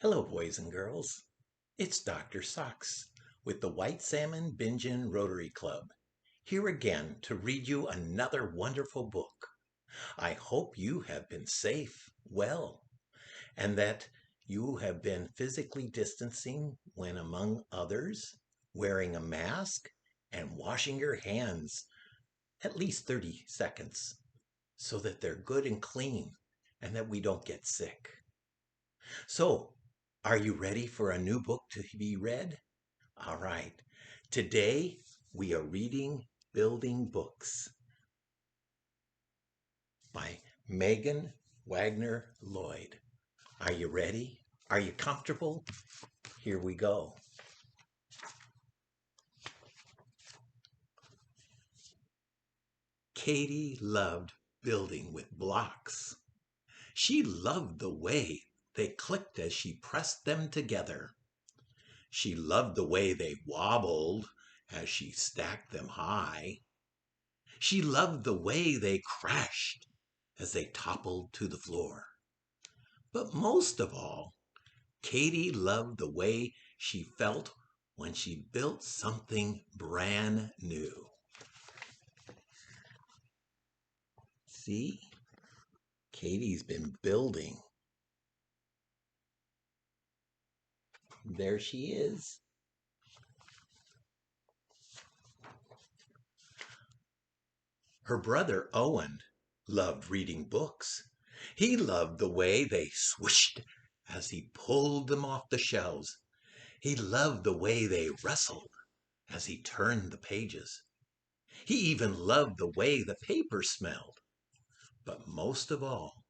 Hello, boys and girls. It's Dr. Sox with the White Salmon Bingen Rotary Club, here again to read you another wonderful book. I hope you have been safe, well, and that you have been physically distancing when, among others, wearing a mask and washing your hands at least 30 seconds so that they're good and clean and that we don't get sick. So, are you ready for a new book to be read? All right. Today we are reading Building Books by Megan Wagner Lloyd. Are you ready? Are you comfortable? Here we go. Katie loved building with blocks. She loved the way they clicked as she pressed them together. She loved the way they wobbled as she stacked them high. She loved the way they crashed as they toppled to the floor. But most of all, Katie loved the way she felt when she built something brand new. See, Katie's been building. There she is. Her brother Owen loved reading books. He loved the way they swished as he pulled them off the shelves. He loved the way they rustled as he turned the pages. He even loved the way the paper smelled. But most of all,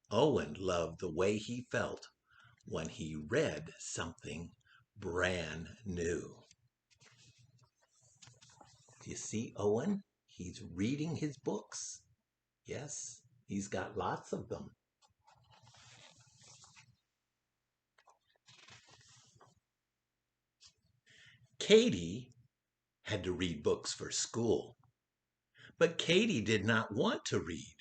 Owen loved the way he felt when he read something brand new. Do you see Owen? He's reading his books. Yes, he's got lots of them. Katie had to read books for school, but Katie did not want to read.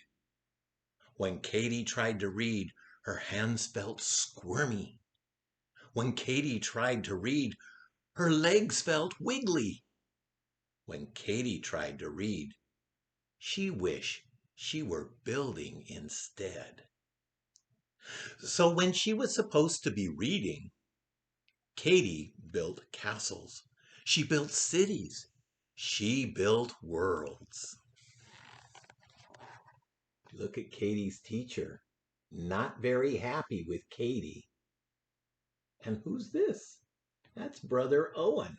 When Katie tried to read, her hands felt squirmy. When Katie tried to read, her legs felt wiggly. When Katie tried to read, she wished she were building instead. So when she was supposed to be reading, Katie built castles. She built cities. She built worlds. Look at Katie's teacher. Not very happy with Katie. And who's this? That's Brother Owen.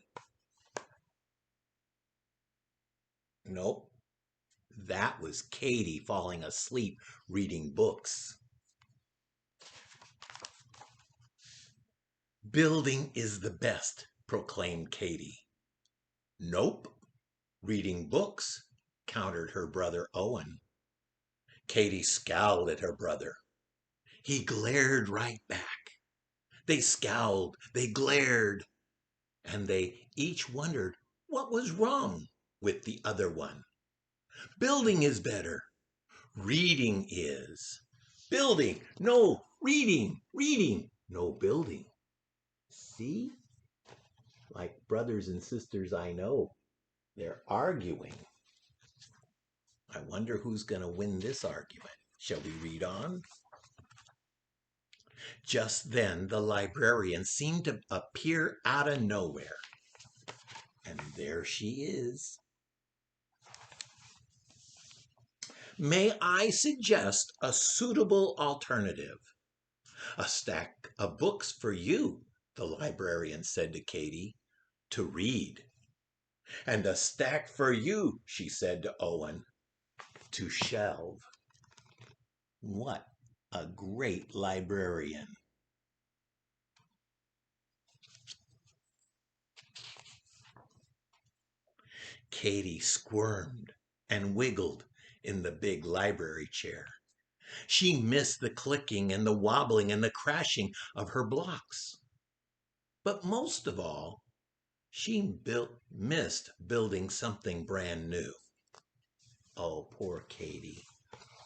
Nope. That was Katie falling asleep reading books. Building is the best, proclaimed Katie. Nope. Reading books, countered her brother Owen. Katie scowled at her brother. He glared right back. They scowled, they glared, and they each wondered what was wrong with the other one. Building is better. Reading is. Building, no, reading, reading, no building. See? Like brothers and sisters I know, they're arguing. I wonder who's going to win this argument. Shall we read on? Just then, the librarian seemed to appear out of nowhere. And there she is. May I suggest a suitable alternative? A stack of books for you, the librarian said to Katie, to read. And a stack for you, she said to Owen, to shelve. What a great librarian. Katie squirmed and wiggled in the big library chair. She missed the clicking and the wobbling and the crashing of her blocks. But most of all, she missed building something brand new. Oh, poor Katie.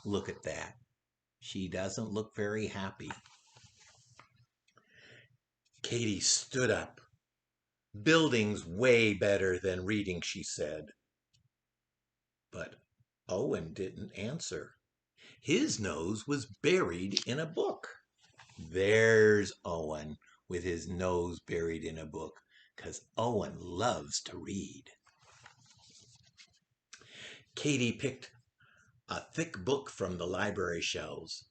Look at that. She doesn't look very happy. Katie stood up. Building's way better than reading, she said. But Owen didn't answer. His nose was buried in a book. There's Owen with his nose buried in a book, 'cause Owen loves to read. Katie picked a thick book from the library shelves.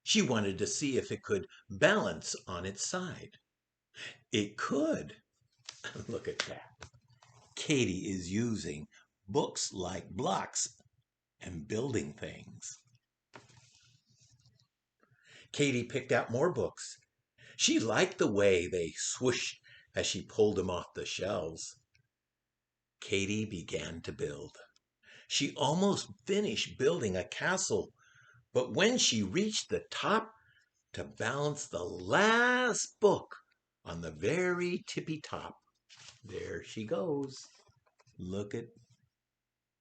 She wanted to see if it could balance on its side. It could. Look at that. Katie is using books like blocks and building things. Katie picked out more books. She liked the way they swooshed as she pulled them off the shelves. Katie began to build. She almost finished building a castle, but when she reached the top to balance the last book on the very tippy top, there she goes. Look at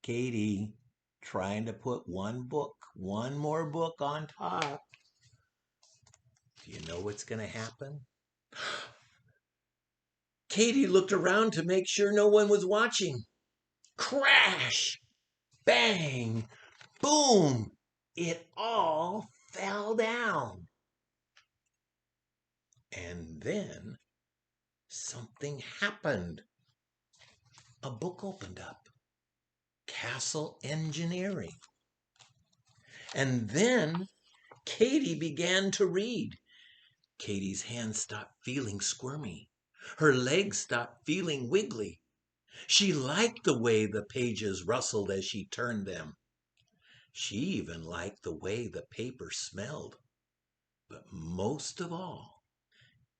Katie trying to put one more book on top. Do you know what's going to happen? Katie looked around to make sure no one was watching. Crash! Bang! Boom! It all fell down. And then something happened. A book opened up. Castle Engineering. And then Katie began to read. Katie's hands stopped feeling squirmy. Her legs stopped feeling wiggly. She liked the way the pages rustled as she turned them. She even liked the way the paper smelled. But most of all,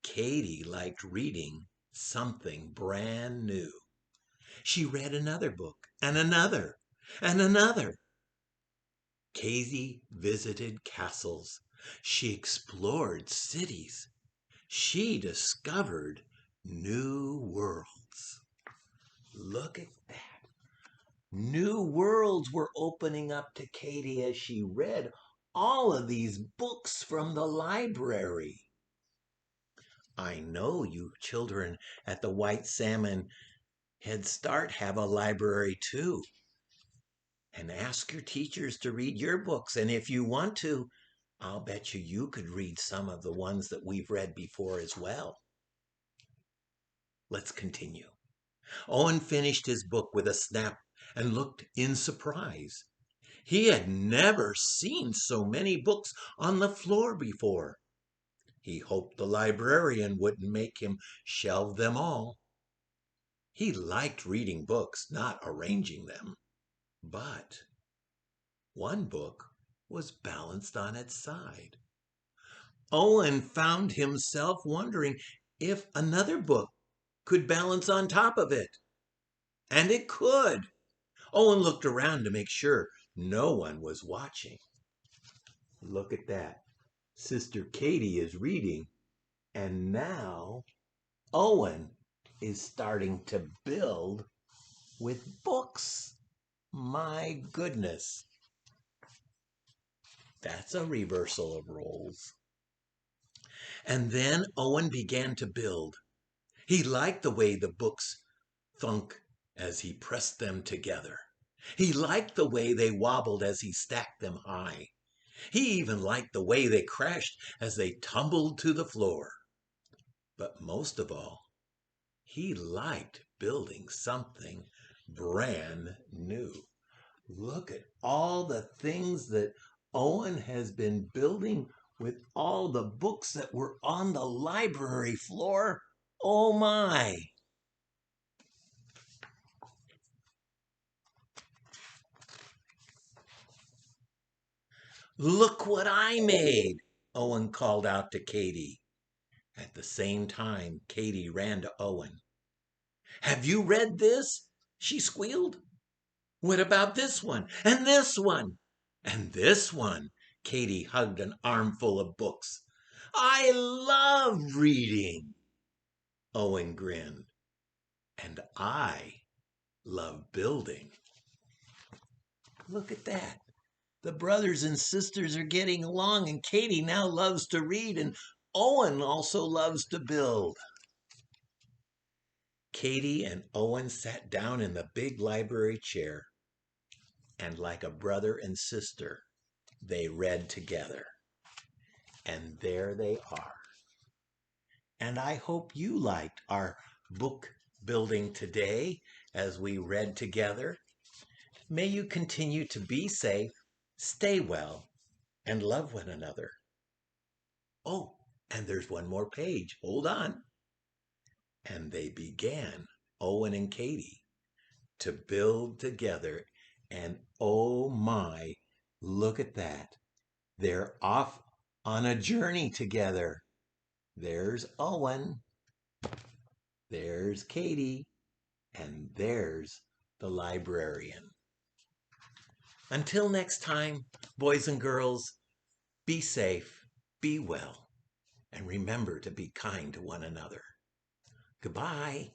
Katie liked reading something brand new. She read another book, and another, and another. Katie visited castles. She explored cities. She discovered new worlds. Look at that. New worlds were opening up to Katie as she read all of these books from the library. I know you children at the White Salmon Head Start have a library too. And ask your teachers to read your books. And if you want to, I'll bet you could read some of the ones that we've read before as well. Let's continue. Owen finished his book with a snap and looked in surprise. He had never seen so many books on the floor before. He hoped the librarian wouldn't make him shelve them all. He liked reading books, not arranging them. But one book was balanced on its side. Owen found himself wondering if another book could balance on top of it. And it could. Owen looked around to make sure no one was watching. Look at that. Sister Katie is reading, and now Owen is starting to build with books. My goodness. That's a reversal of roles. And then Owen began to build. He liked the way the books thunk as he pressed them together. He liked the way they wobbled as he stacked them high. He even liked the way they crashed as they tumbled to the floor. But most of all, he liked building something brand new. Look at all the things that Owen has been building with all the books that were on the library floor. Oh my! Look what I made, Owen called out to Katie. At the same time, Katie ran to Owen. Have you read this? She squealed. What about this one? And this one? And this one? Katie hugged an armful of books. I love reading. Owen grinned. And I love building. Look at that. The brothers and sisters are getting along, and Katie now loves to read, and Owen also loves to build. Katie and Owen sat down in the big library chair, and like a brother and sister, they read together. And there they are. And I hope you liked our book building today as we read together. May you continue to be safe, stay well, and love one another. Oh, and there's one more page. Hold on. And they began, Owen and Katie, to build together. And oh my, look at that. They're off on a journey together. There's Owen, there's Katie, and there's the librarian. Until next time, boys and girls, be safe, be well, and remember to be kind to one another. Goodbye.